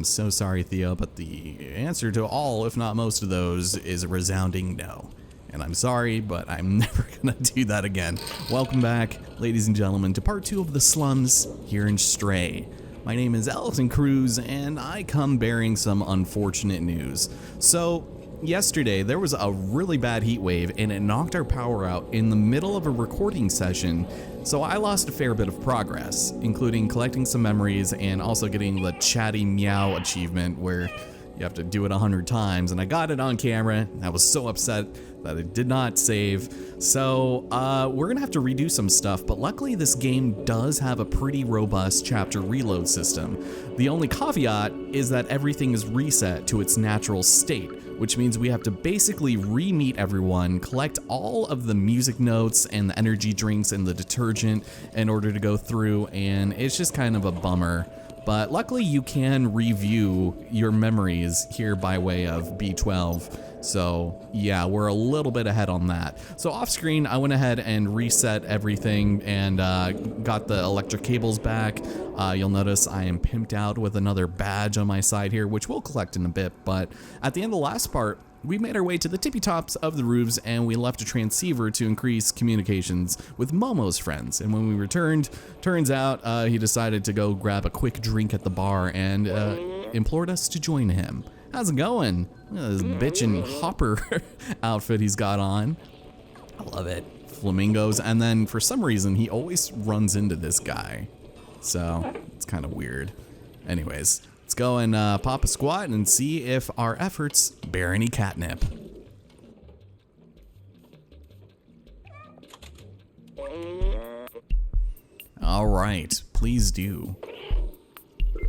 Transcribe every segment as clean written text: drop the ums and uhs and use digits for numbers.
I'm so sorry, Theo, but the answer to all, if not most of those, is a resounding no. And I'm sorry, but I'm never gonna do that again. Welcome back, ladies and gentlemen, to part 2 of the slums here in Stray. My name is Allison Cruz, and I come bearing some unfortunate news. So, yesterday, there was a really bad heat wave, and it knocked our power out in the middle of a recording session, so I lost a fair bit of progress, including collecting some memories and also getting the chatty meow achievement where you have to do it 100 times, and I got it on camera, and I was so upset that it did not save. So we're gonna have to redo some stuff, but luckily this game does have a pretty robust chapter reload system. The only caveat is that everything is reset to its natural state, which means we have to basically re-meet everyone, collect all of the music notes and the energy drinks and the detergent in order to go through, and it's just kind of a bummer. But luckily you can review your memories here by way of B12. So yeah, we're a little bit ahead on that. So off screen, I went ahead and reset everything and got the electric cables back. You'll notice I am pimped out with another badge on my side here, which we'll collect in a bit. But at the end of the last part, we made our way to the tippy tops of the roofs and we left a transceiver to increase communications with Momo's friends. And when we returned, turns out he decided to go grab a quick drink at the bar and implored us to join him. How's it going? Look at this bitchin' hopper outfit he's got on. I love it. Flamingos. And then for some reason, he always runs into this guy. So it's kind of weird. Anyways, let's go and pop a squat and see if our efforts bear any catnip. All right, please do.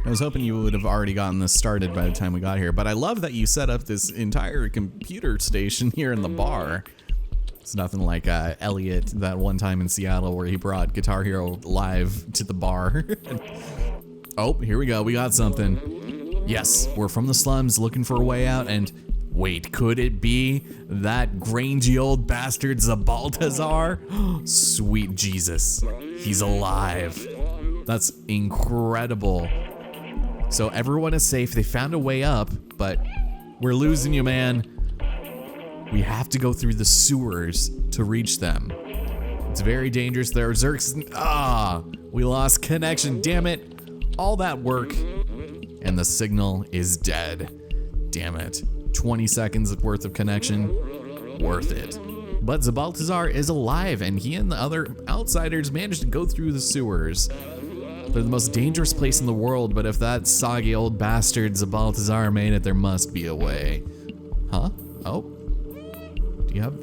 I was hoping you would have already gotten this started by the time we got here, but I love that you set up this entire computer station here in the bar. It's nothing like Elliot that one time in Seattle where he brought Guitar Hero Live to the bar. Oh, here we go. We got something. Yes, we're from the slums looking for a way out, and wait, could it be that grangy old bastard Zabaltazar? Sweet Jesus, he's alive. That's incredible. So everyone is safe. They found a way up, but we're losing you, man. We have to go through the sewers to reach them. It's very dangerous. There are Zerks. We lost connection. Damn it. All that work, and the signal is dead. Damn it. 20 seconds worth of connection. Worth it. But Zabaltazar is alive, and he and the other outsiders managed to go through the sewers. They're the most dangerous place in the world, but if that soggy old bastard Zabaltazar made it, there must be a way. Huh? Oh? Do you have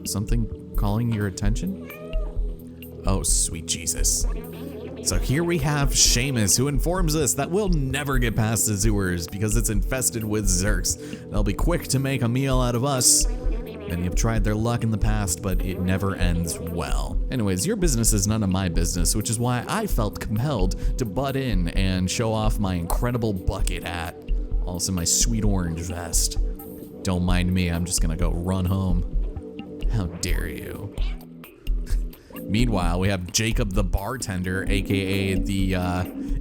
something calling your attention? Oh, sweet Jesus. So here we have Seamus, who informs us that we'll never get past the sewers because it's infested with Zerks. They'll be quick to make a meal out of us. Many have tried their luck in the past, but it never ends well. Anyways, your business is none of my business, which is why I felt compelled to butt in and show off my incredible bucket hat. Also my sweet orange vest. Don't mind me, I'm just gonna go run home. How dare you? Meanwhile, we have Jacob the bartender, aka the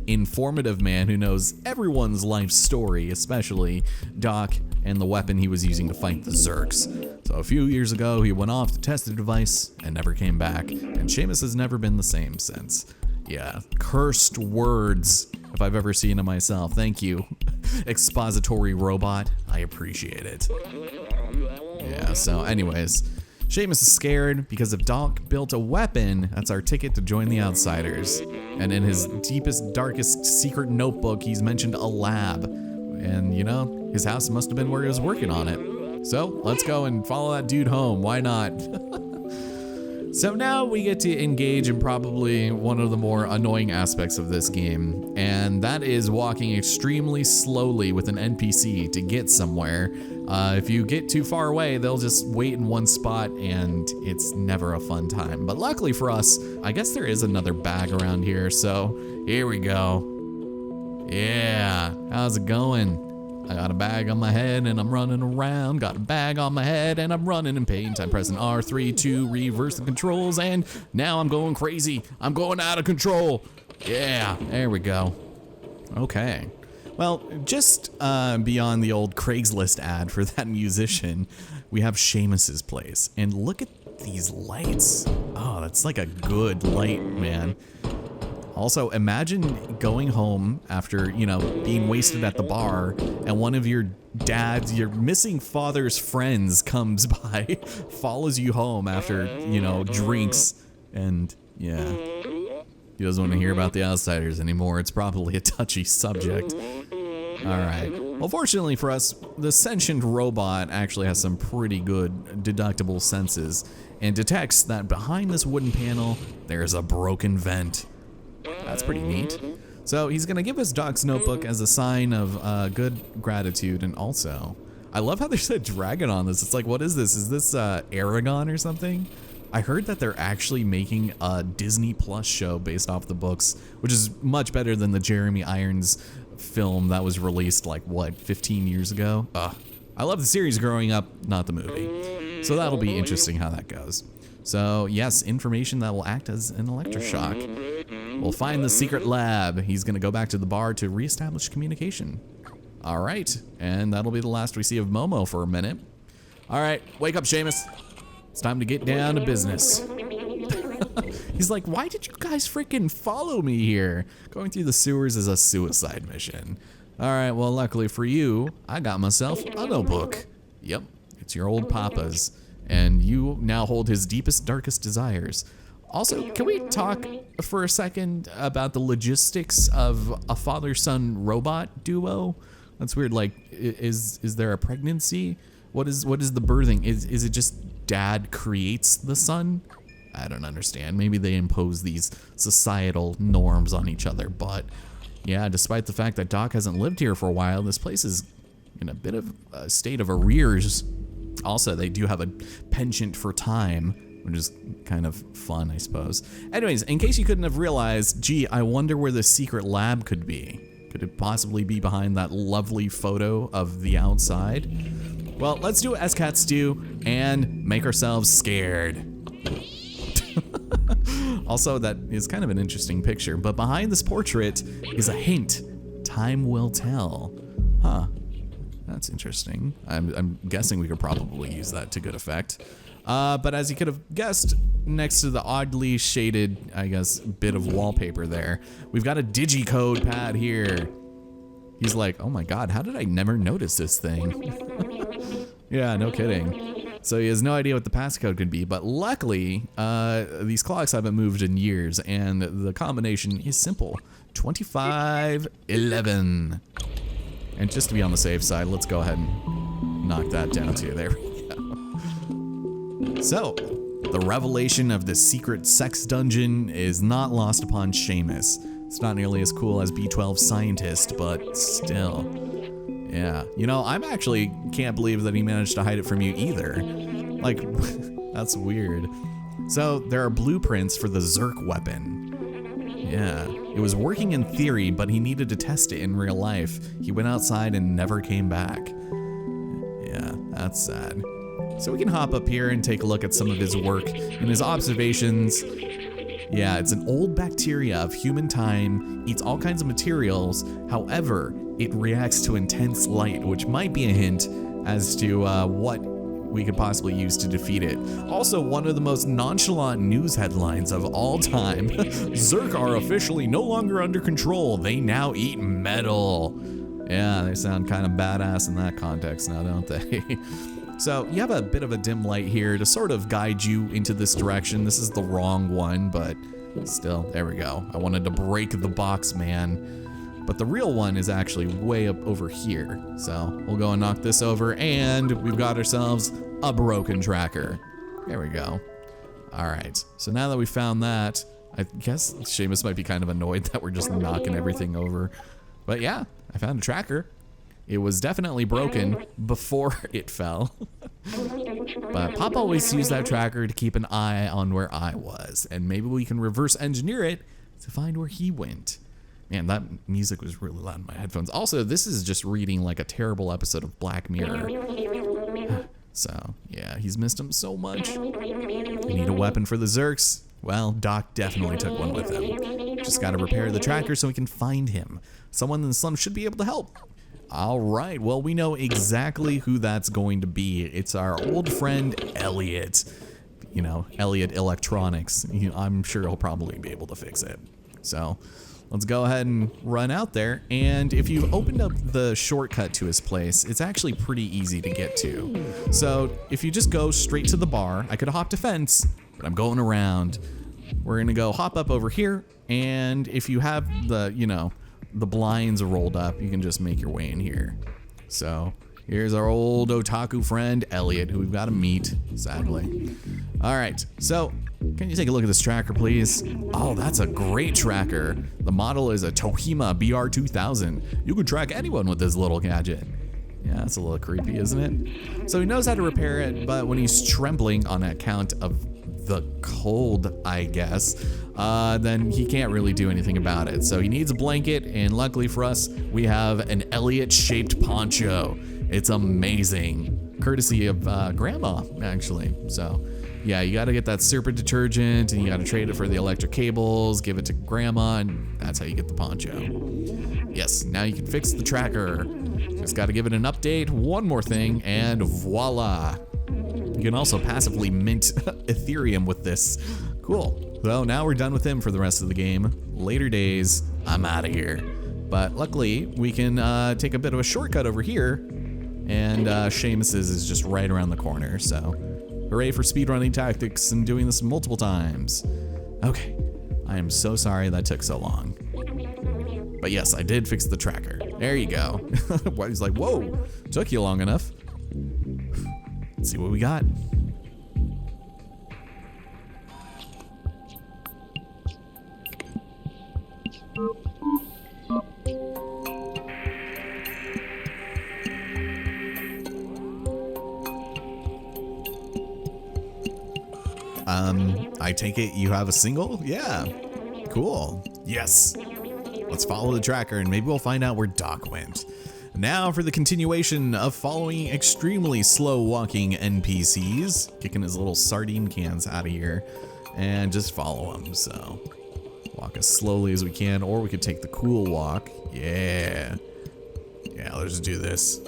informative man who knows everyone's life story, especially Doc and the weapon he was using to fight the Zerks. So a few years ago, he went off to test the device and never came back, and Seamus has never been the same since. Yeah, cursed words, if I've ever seen it myself. Thank you, expository robot. I appreciate it. Yeah, so anyways, Seamus is scared because if Doc built a weapon, that's our ticket to join the Outsiders. And in his deepest, darkest secret notebook, he's mentioned a lab. And you know, his house must have been where he was working on it. So let's go and follow that dude home. Why not? So now we get to engage in probably one of the more annoying aspects of this game, and that is walking extremely slowly with an NPC to get somewhere. If you get too far away, they'll just wait in one spot, and it's never a fun time. But luckily for us, I guess there is another bag around here, so here we go. Yeah, how's it going? I got a bag on my head and I'm running around. Got a bag on my head and I'm running in paint. I'm pressing R3 to reverse the controls and now I'm going crazy. I'm going out of control. Yeah, there we go. Okay. Well, just beyond the old Craigslist ad for that musician, we have Seamus's place. And look at these lights. Oh, that's like a good light, man. Also, imagine going home after, you know, being wasted at the bar, and one of your dad's, your missing father's friends comes by, follows you home after, you know, drinks, and yeah, he doesn't want to hear about the outsiders anymore. It's probably a touchy subject. All right. Well, fortunately for us, the sentient robot actually has some pretty good deductible senses and detects that behind this wooden panel, there's a broken vent. That's pretty neat. So he's gonna give us Doc's notebook as a sign of good gratitude, and also, I love how there's a dragon on this. It's like, what is this? Is this Aragon or something? I heard that they're actually making a Disney Plus show based off the books, which is much better than the Jeremy Irons film that was released like, what, 15 years ago? I love the series growing up, not the movie. So that'll be interesting how that goes. So yes, information that will act as an electroshock. We'll find the secret lab. He's gonna go back to the bar to reestablish communication. All right, and that'll be the last we see of Momo for a minute. All right, wake up, Seamus. It's time to get down to business. He's like, why did you guys freaking follow me here? Going through the sewers is a suicide mission. All right, well, luckily for you, I got myself a notebook. Yep, it's your old papa's, and you now hold his deepest, darkest desires. Also, can we talk for a second about the logistics of a father-son robot duo? That's weird. Like, is there a pregnancy? What is the birthing? Is it just dad creates the son? I don't understand. Maybe they impose these societal norms on each other, but yeah, despite the fact that Doc hasn't lived here for a while, this place is in a bit of a state of arrears. Also, they do have a penchant for time, which is kind of fun, I suppose. Anyways, in case you couldn't have realized, gee, I wonder where the secret lab could be. Could it possibly be behind that lovely photo of the outside? Well, let's do as cats do and make ourselves scared. Also, that is kind of an interesting picture, but behind this portrait is a hint. Time will tell. Huh. That's interesting. I'm guessing we could probably use that to good effect. But as you could have guessed, next to the oddly shaded, I guess, bit of wallpaper there, we've got a digicode pad here. He's like, oh my god, how did I never notice this thing? Yeah, no kidding. So he has no idea what the passcode could be, but luckily, these clocks haven't moved in years, and the combination is simple. 2511. And just to be on the safe side, let's go ahead and knock that down too. There we go. So, the revelation of the secret sex dungeon is not lost upon Seamus. It's not nearly as cool as B12 Scientist, but still. Yeah, you know, I'm actually can't believe that he managed to hide it from you either. Like, that's weird. So, there are blueprints for the Zerk weapon. Yeah, it was working in theory, but he needed to test it in real life. He went outside and never came back. Yeah, that's sad. So we can hop up here and take a look at some of his work and his observations. Yeah, it's an old bacteria of human time, eats all kinds of materials. However, it reacts to intense light, which might be a hint as to what we could possibly use to defeat it. Also, one of the most nonchalant news headlines of all time. Zerk are officially no longer under control. They now eat metal. Yeah, they sound kind of badass in that context now, don't they? So you have a bit of a dim light here to sort of guide you into this direction. This is the wrong one, but still, there we go. I wanted to break the box, man. But the real one is actually way up over here. So we'll go and knock this over, and we've got ourselves a broken tracker. There we go. All right, so now that we found that, I guess Seamus might be kind of annoyed that we're just knocking everything over. But yeah, I found a tracker. It was definitely broken before it fell. But Pop always used that tracker to keep an eye on where I was, and maybe we can reverse engineer it to find where he went. Man, that music was really loud in my headphones. Also, this is just reading like a terrible episode of Black Mirror. So, yeah, he's missed him so much. I need a weapon for the Zerks. Well, Doc definitely took one with him. Which Just got to repair the tracker so we can find him. Someone in the slum should be able to help. All right, well, we know exactly who that's going to be. It's our old friend, Elliot. You know, Elliot Electronics. I'm sure he'll probably be able to fix it. So let's go ahead and run out there. And if you've opened up the shortcut to his place, it's actually pretty easy to get to. So if you just go straight to the bar, I could have hopped a fence, but I'm going around. We're gonna go hop up over here. And if you have the, you know, the blinds rolled up, you can just make your way in here. So here's our old otaku friend, Elliot, who we've got to meet, sadly. All right, so can you take a look at this tracker, please? Oh, that's a great tracker. The model is a Tohima BR2000. You can track anyone with this little gadget. Yeah, that's a little creepy, isn't it? So he knows how to repair it, but when he's trembling on account of the cold, I guess, then he can't really do anything about it. So he needs a blanket, and luckily for us, we have an Elliot-shaped poncho. It's amazing, courtesy of Grandma, actually. So yeah, you gotta get that super detergent, and you gotta trade it for the electric cables, give it to Grandma, and that's how you get the poncho. Yes, now you can fix the tracker. Just gotta give it an update, one more thing, and voila. You can also passively mint Ethereum with this. Cool. So now we're done with him for the rest of the game. Later days, I'm out of here. But luckily, we can take a bit of a shortcut over here, and Seamus's is just right around the corner. So hooray for speedrunning tactics and doing this multiple times. Okay, I am so sorry that took so long. But yes, I did fix the tracker. There you go. He's like, whoa, took you long enough. Let's see what we got. I take it you have a single? Yeah, cool. Yes. Let's follow the tracker and maybe we'll find out where Doc went. Now for the continuation of following extremely slow walking NPCs, kicking his little sardine cans out of here and just follow him. So walk as slowly as we can, or we could take the cool walk. Yeah, let's do this.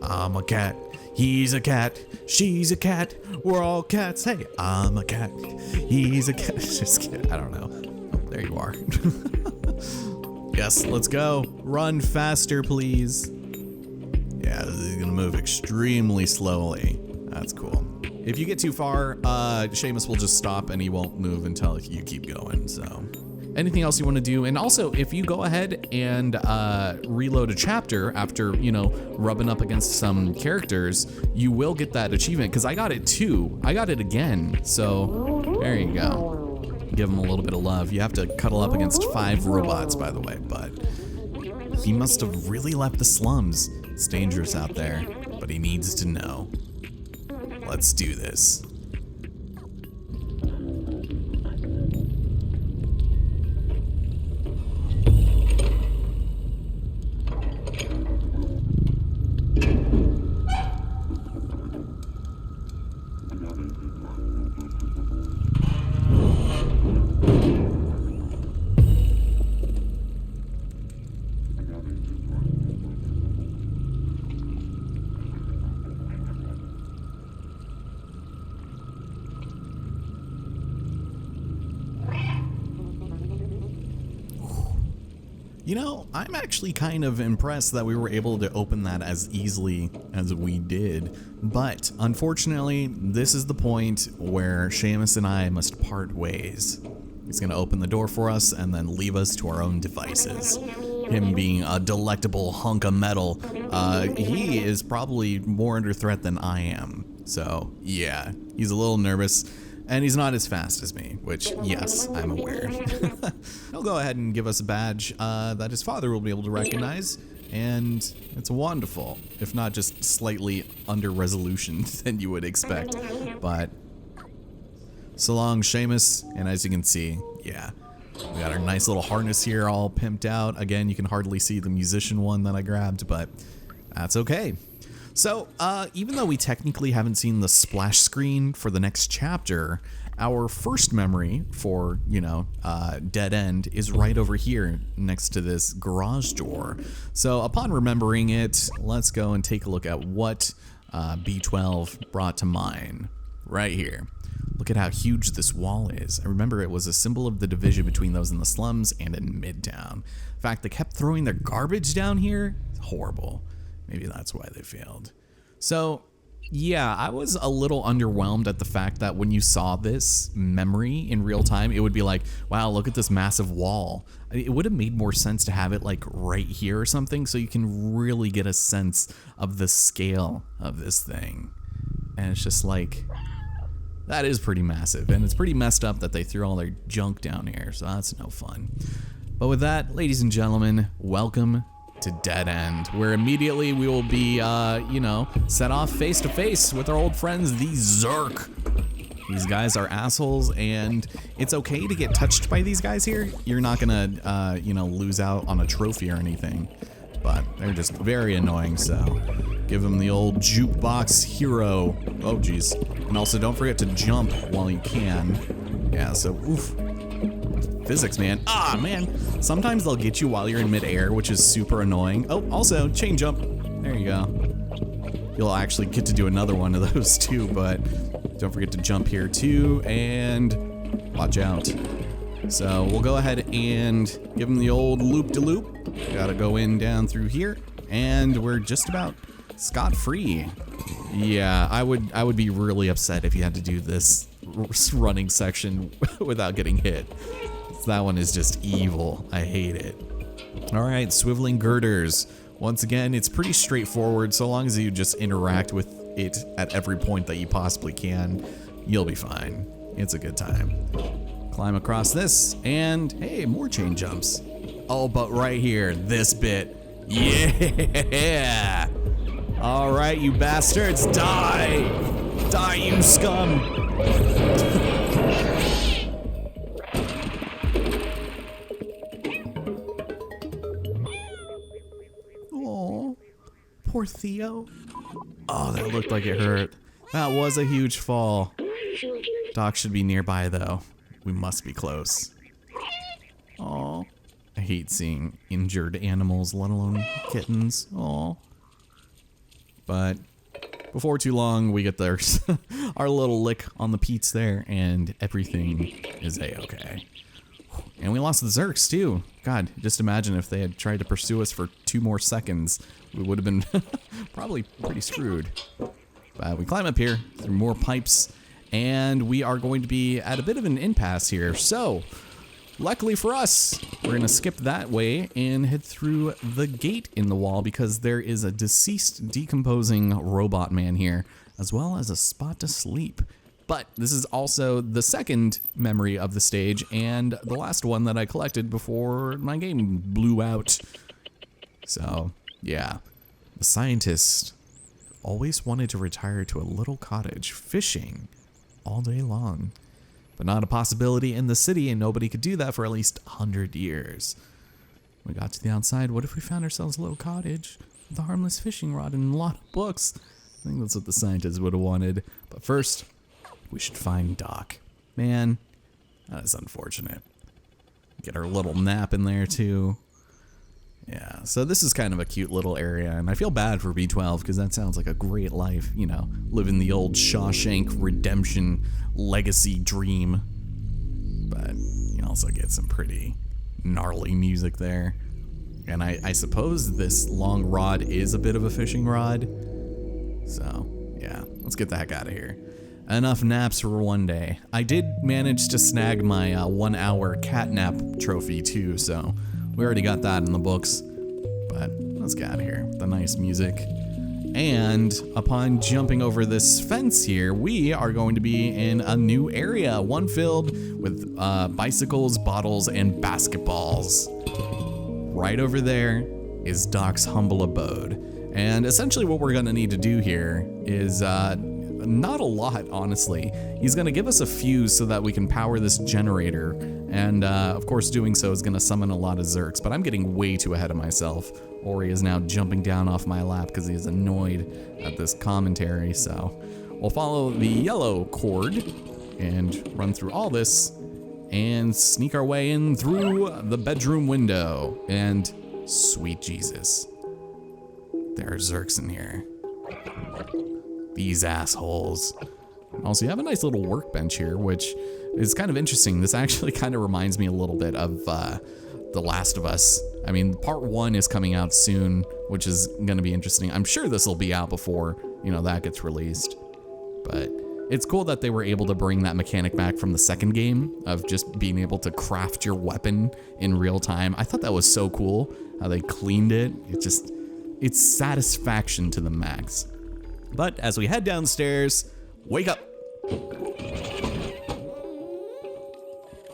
I'm a cat, he's a cat, she's a cat, we're all cats. Hey, I'm a cat, he's a cat. Just kidding, I don't know. Oh, there you are. Yes, let's go. Run faster, please. Yeah, this is gonna move extremely slowly. That's cool. If you get too far, Seamus will just stop and he won't move until you keep going, so. Anything else you wanna do? And also, if you go ahead and reload a chapter after, you know, rubbing up against some characters, you will get that achievement, because I got it too. I got it again, so there you go. Give him a little bit of love. You have to cuddle up against 5 robots, by the way, but he must have really left the slums. It's dangerous out there, but he needs to know. Let's do this. You know, I'm actually kind of impressed that we were able to open that as easily as we did, but unfortunately, this is the point where Seamus and I must part ways. He's gonna open the door for us and then leave us to our own devices. Him being a delectable hunk of metal, he is probably more under threat than I am. So yeah, he's a little nervous. And he's not as fast as me, which, yes, I'm aware. He'll go ahead and give us a badge that his father will be able to recognize, and it's wonderful, if not just slightly under resolution than you would expect. But so long, Seamus, and as you can see, yeah, we got our nice little harness here all pimped out. Again, you can hardly see the musician one that I grabbed, but that's okay. So, even though we technically haven't seen the splash screen for the next chapter, our first memory for, Dead End is right over here next to this garage door. So, upon remembering it, let's go and take a look at what B12 brought to mind right here. Look at how huge this wall is. I remember it was a symbol of the division between those in the slums and in Midtown. In fact, they kept throwing their garbage down here. It's horrible. Maybe that's why they failed. So, yeah, I was a little underwhelmed at the fact that when you saw this memory in real time, it would be like, wow, look at this massive wall. It would have made more sense to have it like right here or something so you can really get a sense of the scale of this thing. And it's just like, that is pretty massive. And it's pretty messed up that they threw all their junk down here, so that's no fun. But with that, ladies and gentlemen, welcome to Dead End, where immediately we will be, set off face to face with our old friends, the Zerk. These guys are assholes, and it's okay to get touched by these guys here. You're not gonna, lose out on a trophy or anything, but they're just very annoying, so give them the old jukebox hero. Oh, geez. And also, don't forget to jump while you can. Yeah, so, oof. Physics, man. Ah, man. Sometimes they'll get you while you're in midair, which is super annoying. Oh, also, chain jump. There you go. You'll actually get to do another one of those too, but don't forget to jump here too, and watch out. So we'll go ahead and give them the old loop-de-loop. Gotta go in down through here, and we're just about scot-free. Yeah, I would be really upset if you had to do this running section without getting hit. That one is just evil. I hate it. All right, swiveling girders. Once again, it's pretty straightforward. So long as you just interact with it at every point that you possibly can, you'll be fine. It's a good time. Climb across this, and hey, more chain jumps. Oh, but right here, this bit. Yeah! All right, you bastards, die! Die, you scum! Poor Theo. Oh, that looked like it hurt. That was a huge fall. Doc should be nearby, though. We must be close. Oh, I hate seeing injured animals, let alone kittens. Oh. But before too long, we get there. Our little lick on the Pete's there, and everything is a-okay. And we lost the Zerks, too. God, just imagine if they had tried to pursue us for 2 more seconds. We would have been probably pretty screwed. But we climb up here through more pipes, and we are going to be at a bit of an impasse here. So, luckily for us, we're going to skip that way and head through the gate in the wall because there is a deceased, decomposing robot man here, as well as a spot to sleep. But this is also the second memory of the stage and the last one that I collected before my game blew out. So, yeah. The scientist always wanted to retire to a little cottage fishing all day long. But not a possibility in the city, and nobody could do that for at least 100 years. We got to the outside. What if we found ourselves a little cottage with a harmless fishing rod and a lot of books? I think that's what the scientist would have wanted. But first, we should find Doc. Man, that is unfortunate. Get our little nap in there too. Yeah, so this is kind of a cute little area, and I feel bad for B12 because that sounds like a great life, you know, living the old Shawshank Redemption legacy dream. But you also get some pretty gnarly music there. And I suppose this long rod is a bit of a fishing rod. So, yeah, let's get the heck out of here. Enough naps for one day. I did manage to snag my 1 hour cat nap trophy too, so we already got that in the books. But let's get out of here. The nice music. And upon jumping over this fence here, we are going to be in a new area, one filled with bicycles, bottles, and basketballs. Right over there is Doc's humble abode. And essentially what we're gonna need to do here is not a lot, honestly. He's gonna give us a fuse so that we can power this generator, And of course doing so is gonna summon a lot of Zerks, but I'm getting way too ahead of myself. Ori is now jumping down off my lap because he's annoyed at this commentary, so we'll follow the yellow cord and run through all this and sneak our way in through the bedroom window. And sweet Jesus, there are Zerks in here. These assholes. Also, you have a nice little workbench here, which is kind of interesting. This actually kind of reminds me a little bit of The Last of Us. I mean, part 1 is coming out soon, which is gonna be interesting. I'm sure this will be out before, you know, that gets released. But it's cool that they were able to bring that mechanic back from the second game of just being able to craft your weapon in real time. I thought that was so cool how they cleaned it. It's satisfaction to the max. But as we head downstairs, wake up.